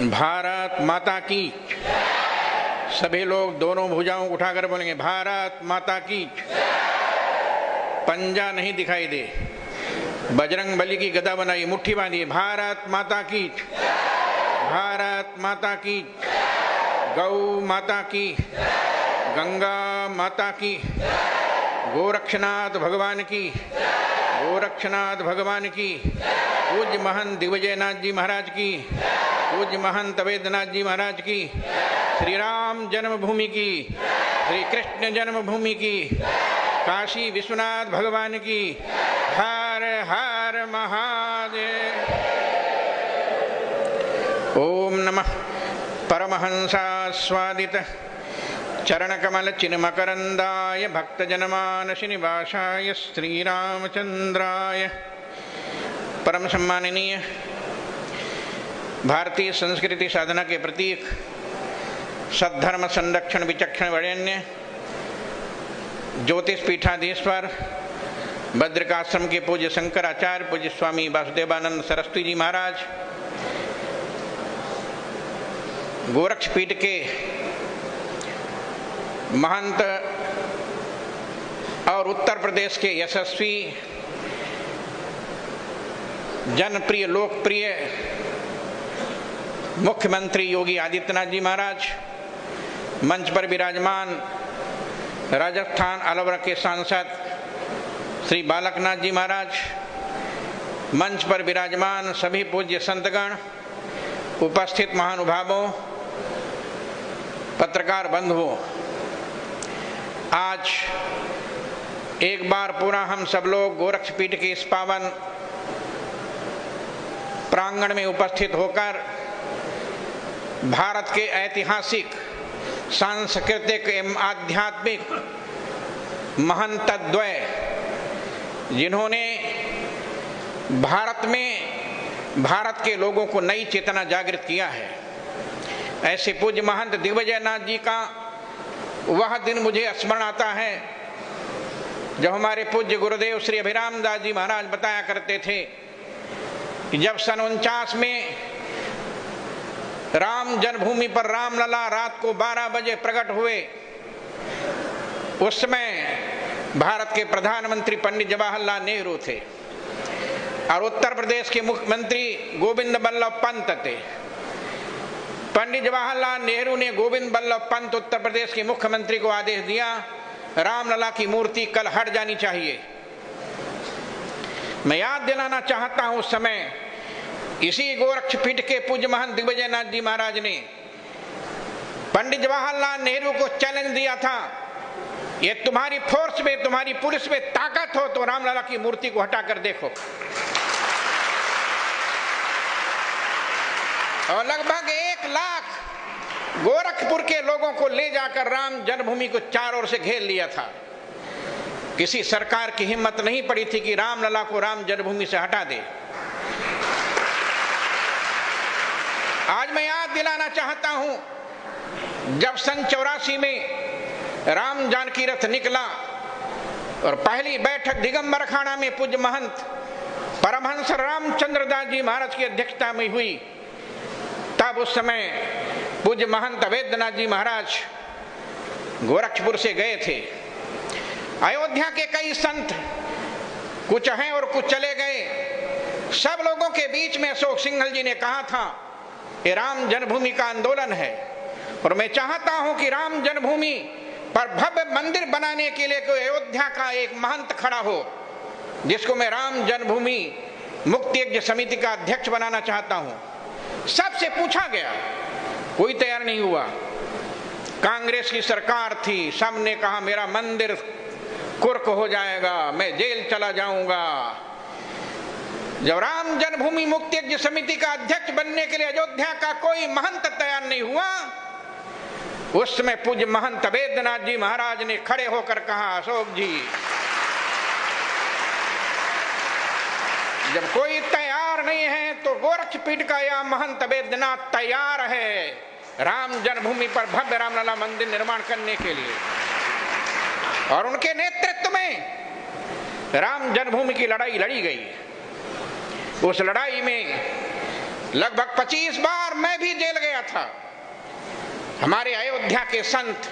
भारत माता की। सभी लोग दोनों भुजाओं उठाकर बोलेंगे भारत माता की। पंजा नहीं दिखाई दे। बजरंग बली की गदा बनाई, मुट्ठी बांधिए। भारत माता की, भारत माता की, गौ माता की, गंगा माता की, गोरक्षनाथ भगवान की, गोरक्षनाथ भगवान की, पूज्य महंत दिग्विजयनाथ जी महाराज की, पूज्य महंत वेदनाथ जी महाराज की, श्री राम जन्मभूमि की, श्री कृष्ण जन्मभूमि की, काशी विश्वनाथ भगवान की। हर हर महादेव। ओम नमः परमहंसास्वादित चरणकमल चिन्मकरंदाय भक्तजनमानस निवासाय श्रीरामचंद्राय। परम सम्माननीय भारतीय संस्कृति साधना के प्रतीक, सद्धर्म संरक्षण विचक्षण वरेण्य ज्योतिष पीठाधीश्वर भद्रिकाश्रम के पूज्य शंकराचार्य पूज्य स्वामी वासुदेवानंद सरस्वती जी महाराज, गोरक्षपीठ के महंत और उत्तर प्रदेश के यशस्वी जनप्रिय लोकप्रिय मुख्यमंत्री योगी आदित्यनाथ जी महाराज, मंच पर विराजमान राजस्थान अलवर के सांसद श्री बालकनाथ जी महाराज, मंच पर विराजमान सभी पूज्य संतगण, उपस्थित महानुभावों, पत्रकार बंधुओं, आज एक बार पूरा हम सब लोग गोरक्षपीठ के इस पावन प्रांगण में उपस्थित होकर भारत के ऐतिहासिक, सांस्कृतिक एवं आध्यात्मिक महंतद्वय, जिन्होंने भारत में भारत के लोगों को नई चेतना जागृत किया है, ऐसे पूज्य महंत दिग्विजयनाथ जी का वह दिन मुझे स्मरण आता है जब हमारे पूज्य गुरुदेव श्री अभिराम दास जी महाराज बताया करते थे कि जब सन 49 में राम जन्मभूमि पर रामलला रात को 12 बजे प्रकट हुए, उस समय भारत के प्रधानमंत्री पंडित जवाहरलाल नेहरू थे और उत्तर प्रदेश के मुख्यमंत्री गोविंद बल्लभ पंत थे। पंडित जवाहरलाल नेहरू ने गोविंद बल्लभ पंत उत्तर प्रदेश के मुख्यमंत्री को आदेश दिया, रामलला की मूर्ति कल हट जानी चाहिए। मैं याद दिलाना चाहता हूं, उस समय इसी गोरक्षपीठ के पूज्य महंत दिग्विजयनाथ जी महाराज ने पंडित जवाहरलाल नेहरू को चैलेंज दिया था, ये तुम्हारी फोर्स में, तुम्हारी पुलिस में ताकत हो तो रामलला की मूर्ति को हटाकर देखो। और लगभग 1 लाख गोरखपुर के लोगों को ले जाकर राम जन्मभूमि को चारों ओर से घेर लिया था। किसी सरकार की हिम्मत नहीं पड़ी थी कि रामलला को राम जन्मभूमि से हटा दे। आज मैं याद दिलाना चाहता हूं, जब सन 84 में राम जानकी रथ निकला और पहली बैठक दिगंबर अखाड़ा में पूज्य महंत परमहंस रामचंद्र दास जी महाराज की अध्यक्षता में हुई, तब उस समय पूज्य महंत वेदनाथ जी महाराज गोरखपुर से गए थे। अयोध्या के कई संत, कुछ हैं और कुछ चले गए, सब लोगों के बीच में अशोक सिंघल जी ने कहा था ये राम जन्मभूमि का आंदोलन है और मैं चाहता हूं कि राम जन्मभूमि पर भव्य मंदिर बनाने के लिए कोई अयोध्या का एक महंत खड़ा हो, जिसको मैं राम जन्मभूमि मुक्ति यज्ञ समिति का अध्यक्ष बनाना चाहता हूं। सबसे पूछा गया, कोई तैयार नहीं हुआ। कांग्रेस की सरकार थी, सबने कहा मेरा मंदिर कुर्क हो जाएगा, मैं जेल चला जाऊंगा। जब राम जन्मभूमि मुक्ति यज्ञ समिति का अध्यक्ष बनने के लिए अयोध्या का कोई महंत तैयार नहीं हुआ, उस समय पूज्य महंत वेदनाथ जी महाराज ने खड़े होकर कहा, अशोक जी, जब कोई तैयार नहीं है तो गोरक्षपीठ का यह महंत वेदनाथ तैयार है राम जन्मभूमि पर भव्य रामलला मंदिर निर्माण करने के लिए। और उनके नेतृत्व में राम जन्मभूमि की लड़ाई लड़ी गई। उस लड़ाई में लगभग 25 बार मैं भी जेल गया था। हमारे अयोध्या के संत,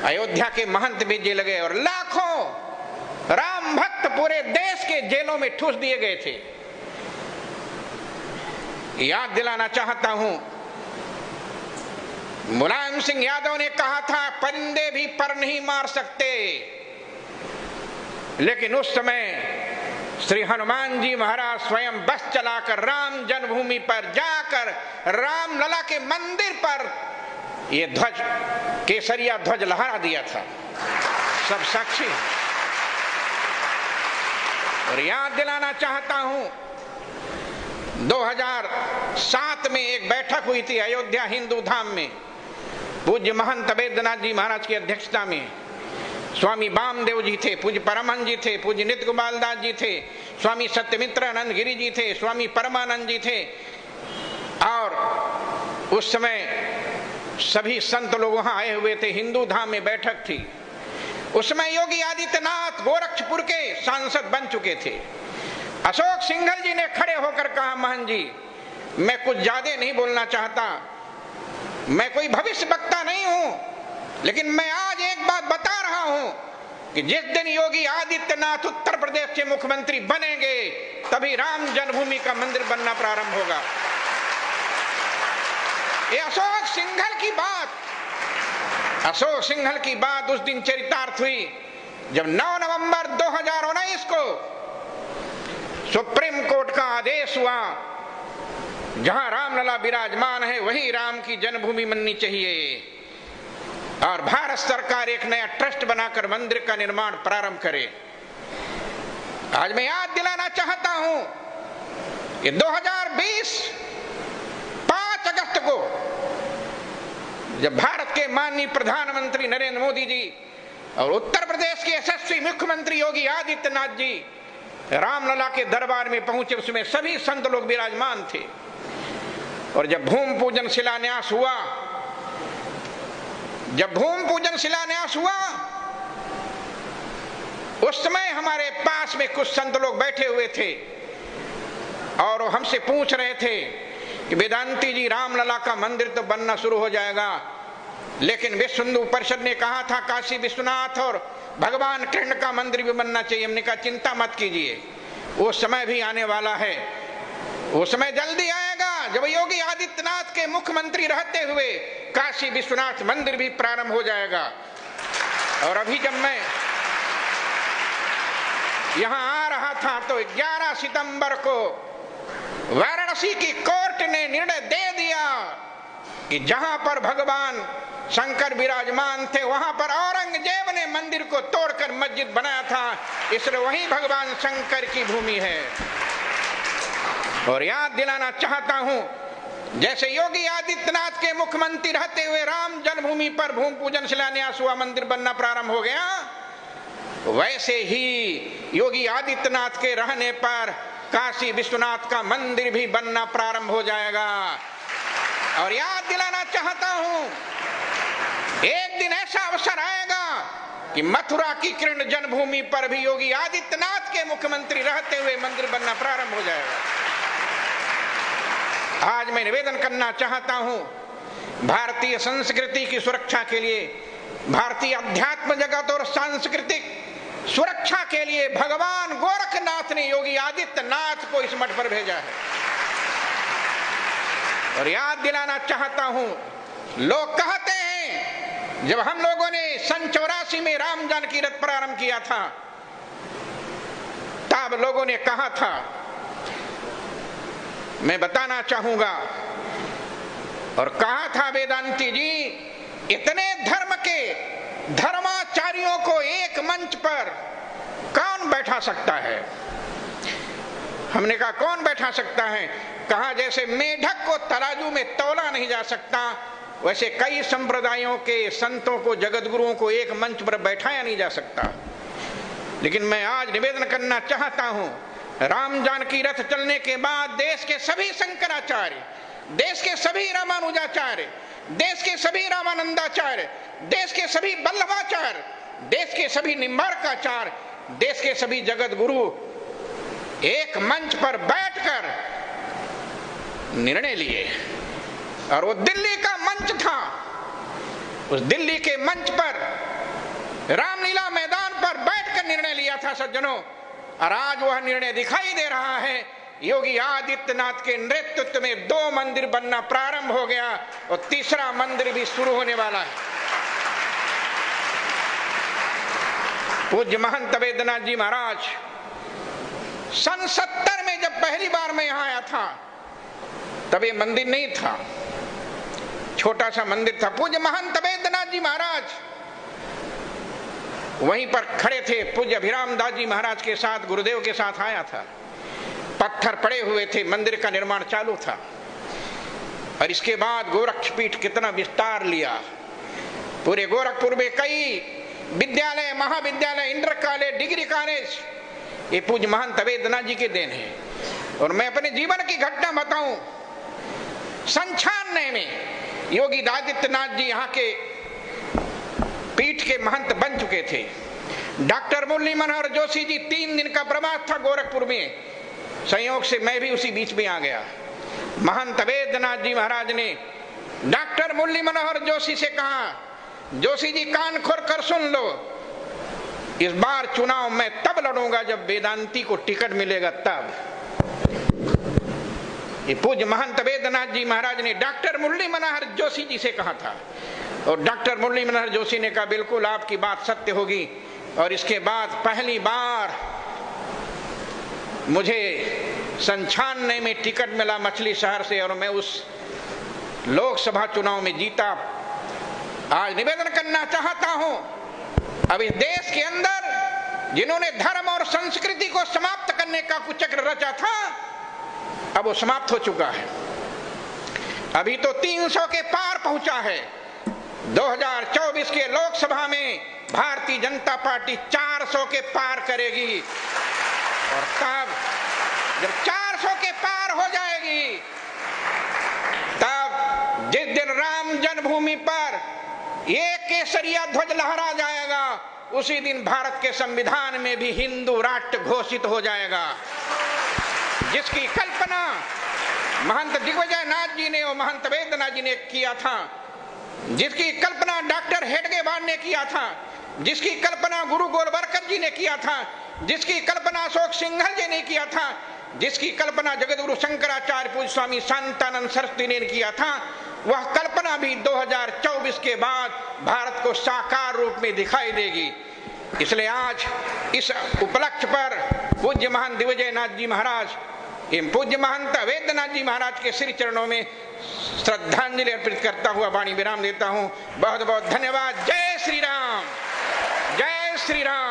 अयोध्या के महंत भी जेल गए और लाखों राम भक्त पूरे देश के जेलों में ठूस दिए गए थे। याद दिलाना चाहता हूं, मुलायम सिंह यादव ने कहा था परिंदे भी पर नहीं मार सकते, लेकिन उस समय श्री हनुमान जी महाराज स्वयं बस चलाकर राम जन्मभूमि पर जाकर रामलला के मंदिर पर ये ध्वज, केसरिया ध्वज लहरा दिया था। सब साक्षी। और याद दिलाना चाहता हूं, 2007 में एक बैठक हुई थी अयोध्या हिंदू धाम में, पूज्य महंत वैद्यनाथ जी महाराज की अध्यक्षता में। स्वामी वामदेव जी थे, पूज्य परमहंस जी थे, पूज्य नित्य गोपाल दास जी थे, स्वामी सत्यमित्रानंद गिरी जी थे, स्वामी परमानंद जी थे। और उस समय सभी संत लोग वहां आए हुए थे, हिंदू धाम में बैठक थी। उस समय योगी आदित्यनाथ गोरखपुर के सांसद बन चुके थे। अशोक सिंघल जी ने खड़े होकर कहा, महंत जी मैं कुछ ज्यादा नहीं बोलना चाहता, मैं कोई भविष्य वक्ता नहीं हूं, लेकिन मैं आज एक बात बता रहा हूं कि जिस दिन योगी आदित्यनाथ उत्तर प्रदेश के मुख्यमंत्री बनेंगे तभी राम जन्मभूमि का मंदिर बनना प्रारंभ होगा। ये अशोक सिंघल की बात, अशोक सिंघल की बात उस दिन चरितार्थ हुई जब 9 नवंबर 2019 को सुप्रीम कोर्ट का आदेश हुआ, जहां रामलला विराजमान है वही राम की जन्मभूमि बननी चाहिए, और भारत सरकार एक नया ट्रस्ट बनाकर मंदिर का निर्माण प्रारंभ करे। आज मैं याद दिलाना चाहता हूं कि 2020 5 अगस्त को जब भारत के माननीय प्रधानमंत्री नरेंद्र मोदी जी और उत्तर प्रदेश के यशस्वी मुख्यमंत्री योगी आदित्यनाथ जी रामलला के दरबार में पहुंचे, उसमें सभी संत लोग विराजमान थे। और जब भूमि पूजन शिलान्यास हुआ, जब भूमि पूजन शिलान्यास हुआ, उस समय हमारे पास में कुछ संत लोग बैठे हुए थे और हमसे पूछ रहे थे कि वेदांती जी रामलला का मंदिर तो बनना शुरू हो जाएगा, लेकिन विश्व हिंदू परिषद ने कहा था काशी विश्वनाथ और भगवान कृष्ण का मंदिर भी बनना चाहिए। हमने कहा चिंता मत कीजिए, वो समय भी आने वाला है, वो समय जल्दी आएगा जब योगी आदित्यनाथ के मुख्यमंत्री रहते हुए काशी विश्वनाथ मंदिर भी प्रारंभ हो जाएगा। और अभी जब मैं यहां आ रहा था तो 11 सितंबर को वाराणसी की कोर्ट ने निर्णय दे दिया कि जहां पर भगवान शंकर विराजमान थे वहां पर औरंगजेब ने मंदिर को तोड़कर मस्जिद बनाया था, इसलिए वही भगवान शंकर की भूमि है। और याद दिलाना चाहता हूं, जैसे योगी आदित्यनाथ के मुख्यमंत्री रहते हुए राम जन्मभूमि पर भूमि पूजन शिलान्यास हुआ, मंदिर बनना प्रारंभ हो गया, वैसे ही योगी आदित्यनाथ के रहने पर काशी विश्वनाथ का मंदिर भी बनना प्रारंभ हो जाएगा। और याद दिलाना चाहता हूं, एक दिन ऐसा अवसर आएगा कि मथुरा की कृष्ण जन्मभूमि पर भी योगी आदित्यनाथ के मुख्यमंत्री रहते हुए मंदिर बनना प्रारंभ हो जाएगा। आज मैं निवेदन करना चाहता हूं, भारतीय संस्कृति की सुरक्षा के लिए, भारतीय अध्यात्म जगत और सांस्कृतिक सुरक्षा के लिए भगवान गोरखनाथ ने योगी आदित्यनाथ को इस मठ पर भेजा है। और याद दिलाना चाहता हूं, लोग कहते हैं जब हम लोगों ने सन 84 में राम जानकी रथ प्रारंभ किया था, तब लोगों ने कहा था, मैं बताना चाहूंगा और कहा था वेदांती जी इतने धर्म के धर्माचार्यों को एक मंच पर कौन बैठा सकता है? हमने कहा कौन बैठा सकता है? कहा जैसे मेढक को तराजू में तौला नहीं जा सकता, वैसे कई संप्रदायों के संतों को, जगत गुरुओं को एक मंच पर बैठाया नहीं जा सकता। लेकिन मैं आज निवेदन करना चाहता हूं, राम जानकी रथ चलने के बाद देश के सभी शंकराचार्य, देश के सभी रामानुजाचार्य, देश के सभी रामानंदाचार्य, देश के सभी वल्लभाचार्य, देश के सभी निम्बार्काचार्य, देश के सभी जगत गुरु एक मंच पर बैठकर निर्णय लिए और वो दिल्ली का मंच था। उस दिल्ली के मंच पर रामलीला मैदान पर बैठकर निर्णय लिया था सज्जनों, और आज वह निर्णय दिखाई दे रहा है। योगी आदित्यनाथ के नेतृत्व में 2 मंदिर बनना प्रारंभ हो गया और तीसरा मंदिर भी शुरू होने वाला है। पूज्य महंत वेदनाथ जी महाराज सन 70 में जब पहली बार मैं यहां आया था तब ये मंदिर नहीं था, छोटा सा मंदिर था। पूज्य महंत वेदनाथ जी महाराज वहीं पर खड़े थे। पूज्य अभिराम दास जी महाराज के साथ, गुरुदेव के साथ आया था। पत्थर पड़े हुए थे, मंदिर का निर्माण चालू था। और इसके बाद गोरक्षपीठ कितना विस्तार लिया। पूरे गोरखपुर में कई विद्यालय, महाविद्यालय, इंटर कॉलेज, डिग्री कॉलेज, ये पूज्य महंत वेदनाथ जी के देन है। और मैं अपने जीवन की घटना बताऊं, सन 96 में योगी आदित्यनाथ जी यहाँ के पीठ के महंत बन चुके थे। डॉक्टर मुरली मनोहर जोशी जी 3 दिन का प्रवास था गोरखपुर में, संयोग से मैं भी उसी बीच में आ गया। महंत वेदनाथ जी महाराज ने डॉक्टर मुरली मनोहर जोशी से कहा, जोशी जी कान खोल कर सुन लो, इस बार चुनाव मैं तब लड़ूंगा जब वेदांती को टिकट मिलेगा तब। ये पूज्य महंत वेदनाथ जी महाराज ने डॉक्टर मुरली मनोहर जोशी जी से कहा था। और डॉक्टर मुरली मनोहर जोशी ने कहा बिल्कुल आपकी बात सत्य होगी। और इसके बाद पहली बार मुझे सन 96 में टिकट मिला मछली शहर से और मैं उस लोकसभा चुनाव में जीता। आज निवेदन करना चाहता हूं, अब इस देश के अंदर जिन्होंने धर्म और संस्कृति को समाप्त करने का कुचक्र रचा था, अब वो समाप्त हो चुका है। अभी तो 300 के पार पहुंचा है। 2024 के लोकसभा में भारतीय जनता पार्टी 400 के पार करेगी। और तब जब 400 के पार हो जाएगी, तब जिस दिन राम जन्मभूमि पर एक केसरिया ध्वज लहरा जाएगा, उसी दिन भारत के संविधान में भी हिंदू राष्ट्र घोषित हो जाएगा। जिसकी कल्पना महंत दिग्विजय नाथ जी ने और महंत वेदनाथ जी ने किया था, जिसकी कल्पना डॉक्टर हेडगेवार ने किया था, जिसकी कल्पना गुरु गोलवलकर जी ने किया था, जिसकी कल्पना अशोक सिंघल जी ने किया था, जिसकी कल्पना जगतगुरु शंकराचार्य पूज्य स्वामी शांतानंद सरस्वती ने किया था, वह कल्पना भी 2024 के बाद भारत को साकार रूप में दिखाई देगी। इसलिए आज इस उपलक्ष्य पर पूज्य महंत दिग्विजय नाथ जी महाराज एवं पूज्य महंत वेदनाथ जी महाराज के श्री चरणों में श्रद्धांजलि अर्पित करता हुआ वाणी विराम देता हूं। बहुत बहुत धन्यवाद। जय श्री राम, जय श्री राम।